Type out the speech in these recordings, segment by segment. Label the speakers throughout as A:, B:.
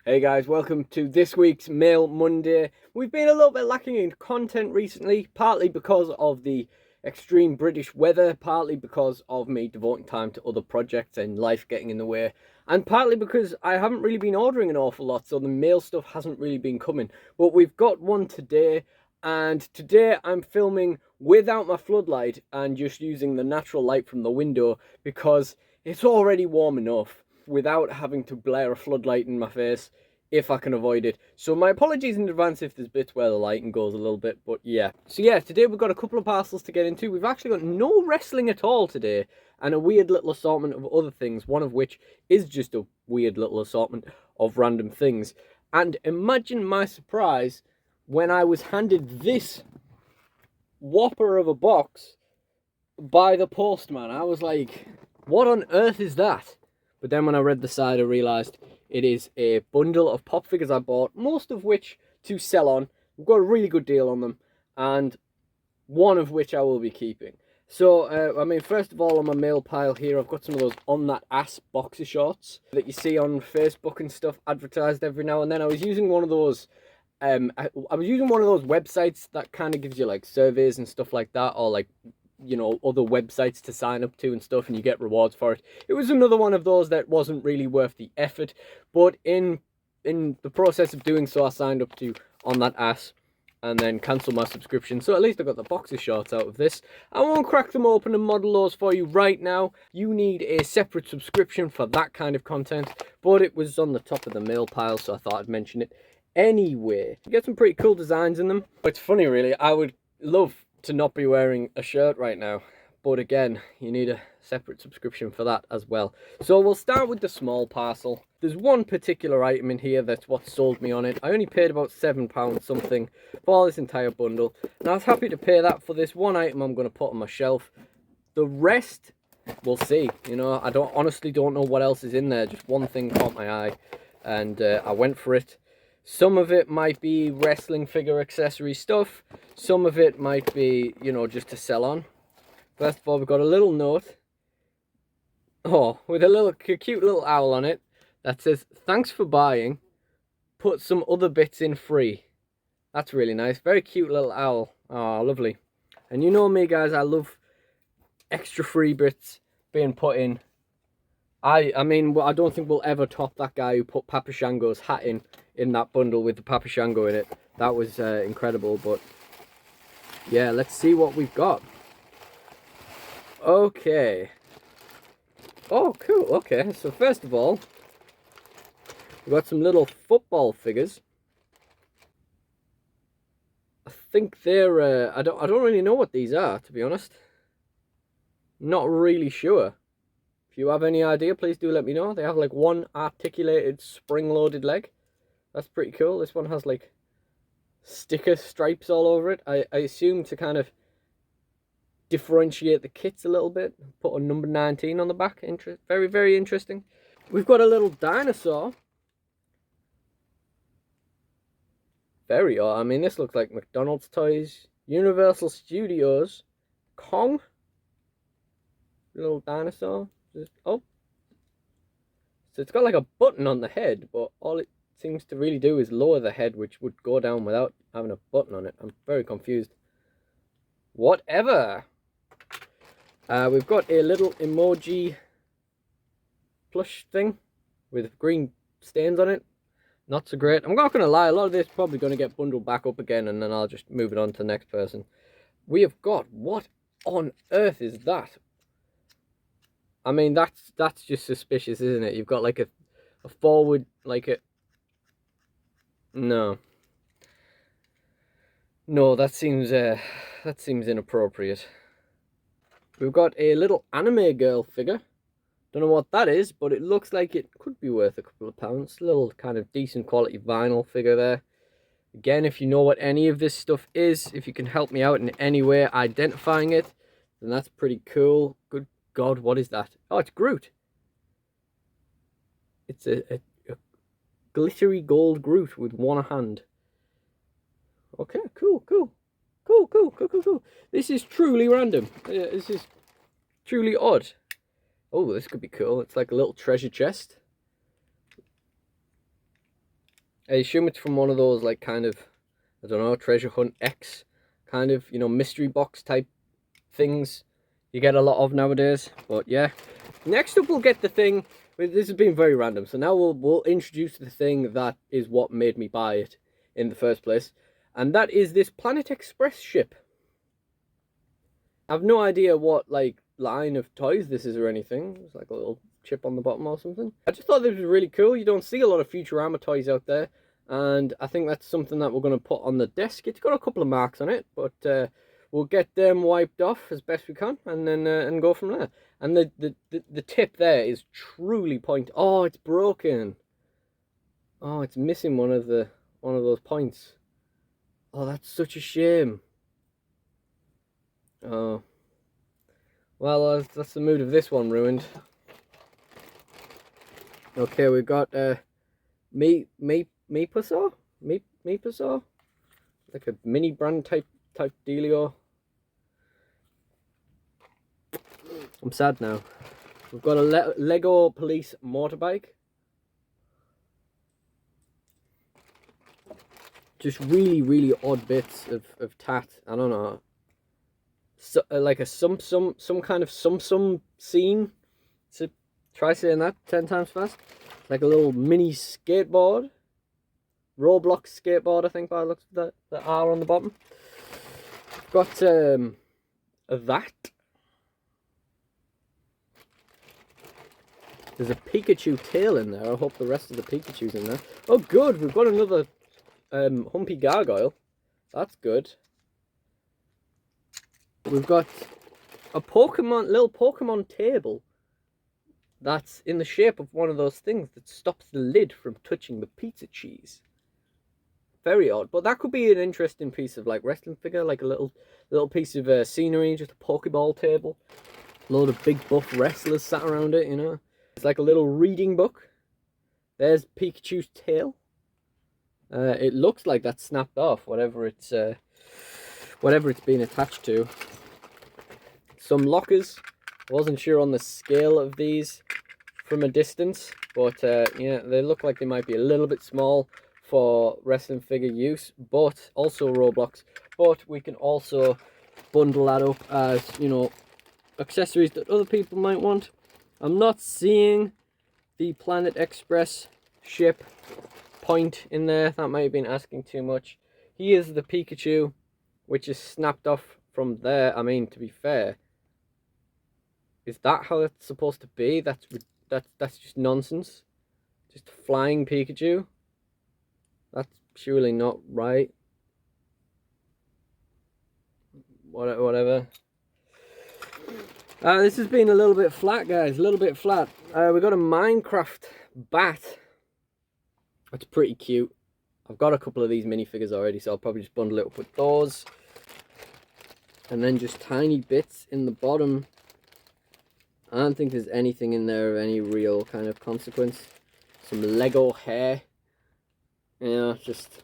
A: Hey guys, welcome to this week's Mail Monday. We've been a little bit lacking in content recently, partly because of the extreme British weather, partly because of me devoting time to other projects and life getting in the way, and partly because I haven't really been ordering an awful lot, so the mail stuff hasn't really been coming. But we've got one today, and today I'm filming without my floodlight and just using the natural light from the window because it's already warm enough without having to blare a floodlight in my face if I can avoid it. So my apologies in advance if there's bits where the lighting goes a little bit, but yeah. So yeah, today we've got a couple of parcels to get into. We've actually got no wrestling at all today, and a weird little assortment of other things, one of which is just a weird little assortment of random things. And imagine my surprise when I was handed this whopper of a box by the postman. I was like, what on earth is that? But then when I read the side, I realised it is a bundle of pop figures I bought, most of which to sell on. We've got a really good deal on them, and one of which I will be keeping. So, I mean, first of all, on my mail pile here, I've got some of those On That Ass boxer shorts that you see on Facebook and stuff advertised every now and then. I was using one of those I was using one of those websites that kind of gives you like surveys and stuff like that, or like, you know, other websites to sign up to and stuff, and you get rewards for it. It was another one of those that wasn't really worth the effort, but in the process of doing so, I signed up to On That Ass and then cancel my subscription. So at least I got the boxer shorts out of this. I won't crack them open and model those for you right now. You need a separate subscription for that kind of content, but it was on the top of the mail pile, so I thought I'd mention it anyway. You get some pretty cool designs in them. It's funny, really. I would love to not be wearing a shirt right now, but again, you need a separate subscription for that as well. So we'll start with the small parcel. There's one particular item in here that's what sold me on it. I only paid about £7 something for this entire bundle, and I was happy to pay that for this one item I'm going to put on my shelf. The rest, we'll see. You know, I honestly don't know what else is in there. Just one thing caught my eye, and I went for it. Some of it might be wrestling figure accessory stuff. Some of it might be, you know, just to sell on. First of all, we've got a little note. Oh, with a little cute little owl on it that says, "Thanks for buying. Put some other bits in free." That's really nice. Very cute little owl. Oh, lovely. And you know me, guys, I love extra free bits being put in. I mean, I don't think we'll ever top that guy who put Papa Shango's hat in that bundle with the Papa Shango in it. That was incredible, but yeah, let's see what we've got. Okay. Oh, cool. Okay, so first of all, we've got some little football figures. I think they're, I don't really know what these are, to be honest. Not really sure. If you have any idea, please do let me know. They have like one articulated spring-loaded leg. That's pretty cool. This one has like sticker stripes all over it. I assume to kind of differentiate the kits a little bit. Put a number 19 on the back. Very, very interesting. We've got a little dinosaur. Very odd. I mean, this looks like McDonald's toys. Universal Studios. Kong. Little dinosaur. Oh. So it's got like a button on the head, but all it seems to really do is lower the head, which would go down without having a button on it. I'm very confused. Whatever. We've got a little emoji plush thing with green stains on it. Not so great. I'm not going to lie, a lot of this is probably going to get bundled back up again, and then I'll just move it on to the next person. We have got, what on earth is that? I mean, that's just suspicious, isn't it? You've got like a forward, like a... No, that seems inappropriate. We've got a little anime girl figure. Don't know what that is, but it looks like it could be worth a couple of pounds. A little kind of decent quality vinyl figure there. Again, if you know what any of this stuff is, if you can help me out in any way identifying it, then that's pretty cool. Good God, what is that? Oh, it's Groot. It's a glittery gold Groot with one hand. Okay, cool. This is truly random. This is truly odd. Oh, this could be cool. It's like a little treasure chest. I assume it's from one of those, like, kind of, I don't know, Treasure Hunt X kind of, you know, mystery box type things you get a lot of nowadays. But yeah, next up we'll get the thing. This has been very random, so now we'll introduce the thing that is what made me buy it in the first place, and that is this Planet Express ship. I've no idea what, like, line of toys this is or anything. It's like a little chip on the bottom or something. I just thought this was really cool. You don't see a lot of Futurama toys out there, and I think that's something that we're going to put on the desk. It's got a couple of marks on it, but we'll get them wiped off as best we can, and then and go from there. And the tip there is truly Oh, it's broken. Oh, it's missing one of those points. Oh, that's such a shame. Oh, well, that's the mood of this one ruined. Okay, we've got Meepasaw, like a mini brand type dealio. I'm sad now. We've got a Lego police motorbike. Just really odd bits of tat. I don't know. So, like a some kind of some scene. So try saying that 10 times fast. Like a little mini skateboard. Roblox skateboard, I think, by the looks of the R on the bottom. Got that. There's a Pikachu tail in there. I hope the rest of the Pikachu's in there. Oh, good. We've got another Humpy Gargoyle. That's good. We've got a little Pokemon table that's in the shape of one of those things that stops the lid from touching the pizza cheese. Very odd, but that could be an interesting piece of, like, wrestling figure, like a little piece of scenery, just a Pokeball table. A load of big buff wrestlers sat around it, you know. It's like a little reading book. There's Pikachu's tail. It looks like that's snapped off, whatever it's been attached to. Some lockers. Wasn't sure on the scale of these from a distance, but yeah, they look like they might be a little bit small for wrestling figure use, but also Roblox. But we can also bundle that up as, you know, accessories that other people might want. I'm not seeing the Planet Express ship point in there. That might have been asking too much. Here's the Pikachu, which is snapped off from there. I mean, to be fair, is that how it's supposed to be? That's just nonsense. Just flying Pikachu. That's surely not right. Whatever. This has been a little bit flat, guys. A little bit flat. We got a Minecraft bat. That's pretty cute. I've got a couple of these minifigures already, so I'll probably just bundle it up with those. And then just tiny bits in the bottom. I don't think there's anything in there of any real kind of consequence. Some Lego hair. Yeah, just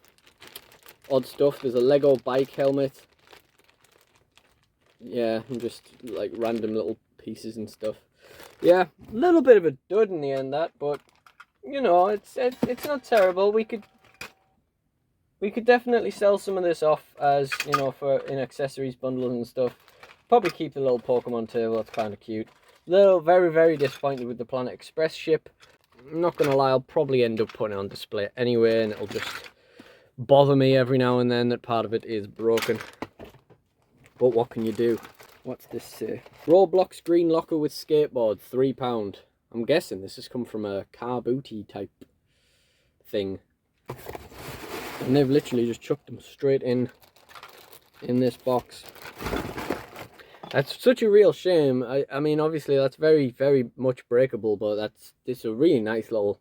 A: odd stuff. There's a Lego bike helmet. Yeah, and just like random little pieces and stuff. Yeah, a little bit of a dud in the end, that, but you know, it's not terrible. We could definitely sell some of this off as, you know, in accessories bundles and stuff. Probably keep the little Pokemon table. That's kind of cute. Very disappointed with the Planet Express ship. I'm not gonna lie, I'll probably end up putting it on display anyway, and it'll just bother me every now and then that part of it is broken. But what can you do? What's this say? Roblox green locker with skateboard, £3. I'm guessing this has come from a car booty type thing. And they've literally just chucked them straight in this box. That's such a real shame. I mean, obviously that's very much breakable, but this is a really nice little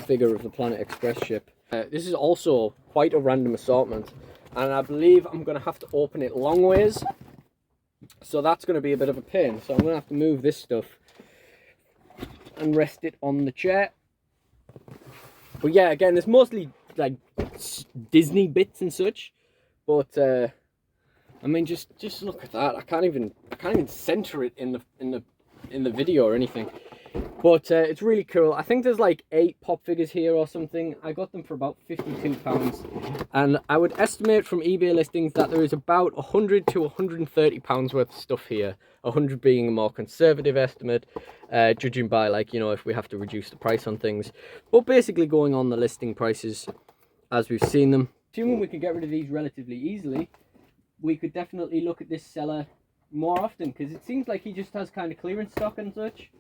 A: figure of the Planet Express ship. This is also quite a random assortment, and I believe I'm going to have to open it long ways, so that's going to be a bit of a pain. So I'm going to have to move this stuff and rest it on the chair. But yeah, again, there's mostly like Disney bits and such, but I mean, just look at that. I can't even center it in the video or anything. But it's really cool. I think there's like 8 pop figures here or something. I got them for about £52. And I would estimate from eBay listings that there is about £100 to £130 worth of stuff here. 100 being a more conservative estimate, judging by, like, you know, if we have to reduce the price on things. But basically going on the listing prices as we've seen them. Assuming we could get rid of these relatively easily, we could definitely look at this seller more often, because it seems like he just has kind of clearance stock and such.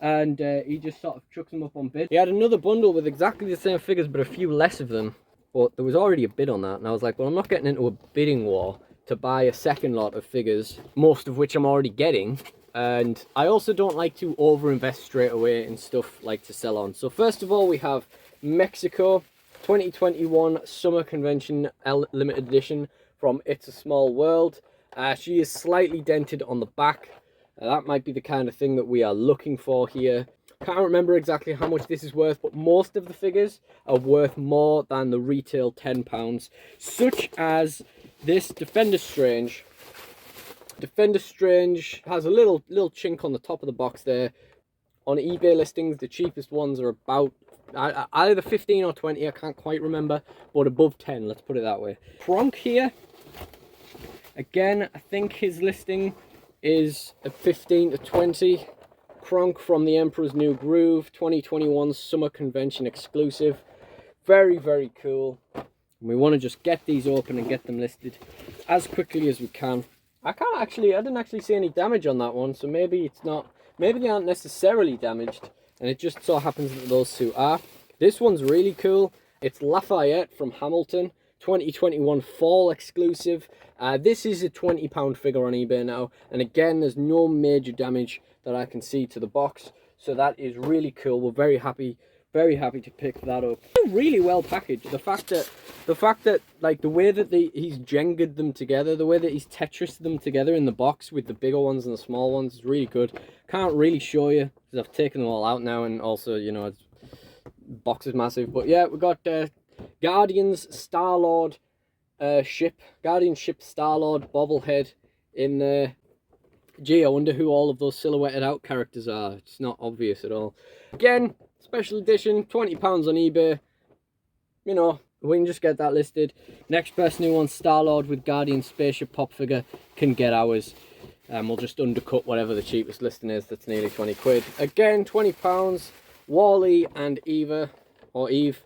A: And he just sort of chucks them up on bid. He had another bundle with exactly the same figures, but a few less of them. But there was already a bid on that, and I was like, well, I'm not getting into a bidding war to buy a second lot of figures, most of which I'm already getting. And I also don't like to overinvest straight away in stuff like to sell on. So first of all, we have Mexico 2021 Summer Convention Limited Edition from It's a Small World. She is slightly dented on the back. That might be the kind of thing that we are looking for here. Can't remember exactly how much this is worth, but most of the figures are worth more than the retail £10, such as this Defender Strange. Defender Strange has a little chink on the top of the box there. On eBay listings, the cheapest ones are about either 15 or 20, I can't quite remember, but above 10, let's put it that way. Kronk here, again, I think his listing is a 15 to 20. Kronk from the Emperor's New Groove 2021 Summer Convention exclusive. Very, very cool. And we want to just get these open and get them listed as quickly as we can. I didn't actually see any damage on that one, so maybe it's not, maybe they aren't necessarily damaged, and it just so happens that those two are. This one's really cool. It's Lafayette from Hamilton 2021 Fall exclusive. This is a £20 figure on eBay now, and again, there's no major damage that I can see to the box, so that is really cool. We're very happy to pick that up. Really well packaged. The fact that like the way that he's Jenga'd them together, the way that he's Tetris'd them together in the box with the bigger ones and the small ones is really good. Can't really show you because I've taken them all out now, and also, you know, it's box is massive. But yeah, we've got Guardians Star-Lord ship, Guardian ship Star-Lord bobblehead in there. Gee, I wonder who all of those silhouetted out characters are. It's not obvious at all. Again, special edition, £20 on eBay. You know, we can just get that listed. Next person who wants Star-Lord with Guardian spaceship pop figure can get ours. We'll just undercut whatever the cheapest listing is. That's nearly 20 quid. Again, £20. Wally and Eva, or Eve.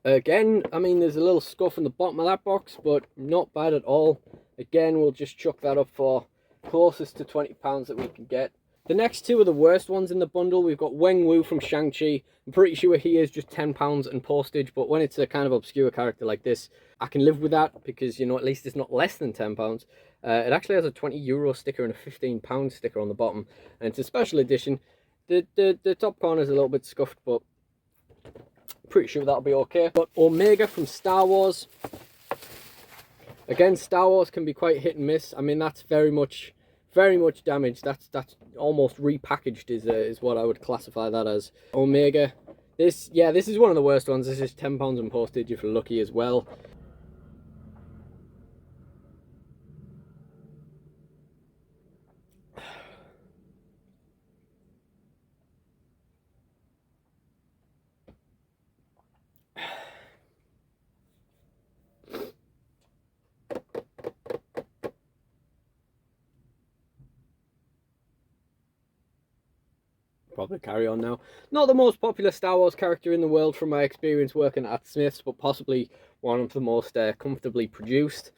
A: Again, I mean, there's a little scuff in the bottom of that box, but not bad at all. Again, we'll just chuck that up for closest to £20 that we can get. The next two are the worst ones in the bundle. We've got Weng Wu from Shang-Chi. I'm pretty sure he is just £10 and postage, but when it's a kind of obscure character like this, I can live with that because, you know, at least it's not less than £10. It actually has a €20 sticker and a £15 sticker on the bottom, and it's a special edition. The top corner is a little bit scuffed, but pretty sure that'll be okay. But Omega from Star Wars. Again, Star Wars can be quite hit and miss. I mean, that's very much damaged. That's almost repackaged is what I would classify that as. Omega. This is one of the worst ones. This is £10 and postage if you're lucky as well. Probably carry on now. Not the most popular Star Wars character in the world from my experience working at Smith's, but possibly one of the most comfortably produced,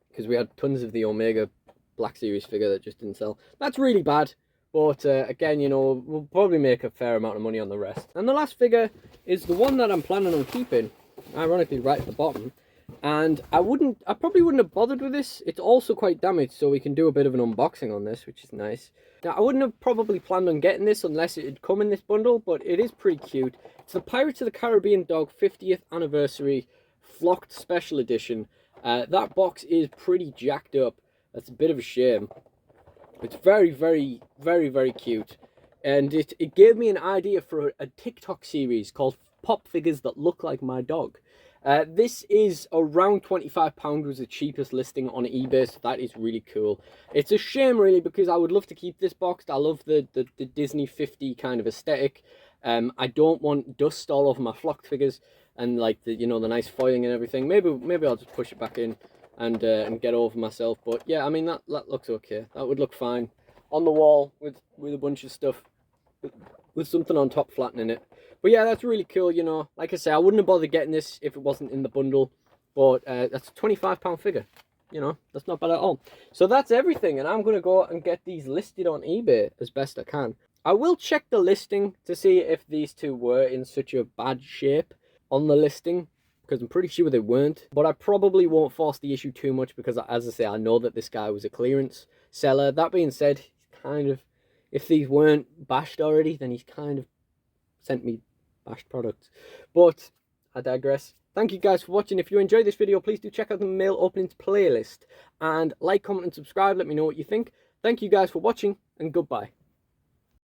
A: because we had tons of the Omega Black Series figure that just didn't sell. That's really bad, but again, you know, we'll probably make a fair amount of money on the rest. And the last figure is the one that I'm planning on keeping, ironically right at the bottom. And I probably wouldn't have bothered with this. It's also quite damaged, so we can do a bit of an unboxing on this, which is nice. Now, I wouldn't have probably planned on getting this unless it had come in this bundle, but it is pretty cute. It's the Pirates of the Caribbean Dog 50th Anniversary Flocked Special Edition. That box is pretty jacked up. That's a bit of a shame. It's very, very, very, very cute. And it gave me an idea for a TikTok series called Pop Figures That Look Like My Dog. This is around £25, was the cheapest listing on eBay, so that is really cool. It's a shame really, because I would love to keep this boxed. I love the Disney 50 kind of aesthetic. I don't want dust all over my flocked figures, and like the the nice foiling and everything. Maybe I'll just push it back in and get over myself. But yeah, I mean that looks okay. That would look fine on the wall with a bunch of stuff, with something on top flattening it. But yeah, that's really cool. Like I say, I wouldn't have bothered getting this if it wasn't in the bundle. But that's a £25 figure. That's not bad at all. So that's everything, and I'm gonna go and get these listed on eBay as best I can. I will check the listing to see if these two were in such a bad shape on the listing, because I'm pretty sure they weren't. But I probably won't force the issue too much, because as I say, I know that this guy was a clearance seller. That being said, he's kind of, if these weren't bashed already, then he's kind of sent me bashed products. But I digress. Thank you guys for watching. If you enjoyed this video, please do check out the mail openings playlist, and like, comment and subscribe. Let me know what you think. Thank you guys for watching, and goodbye.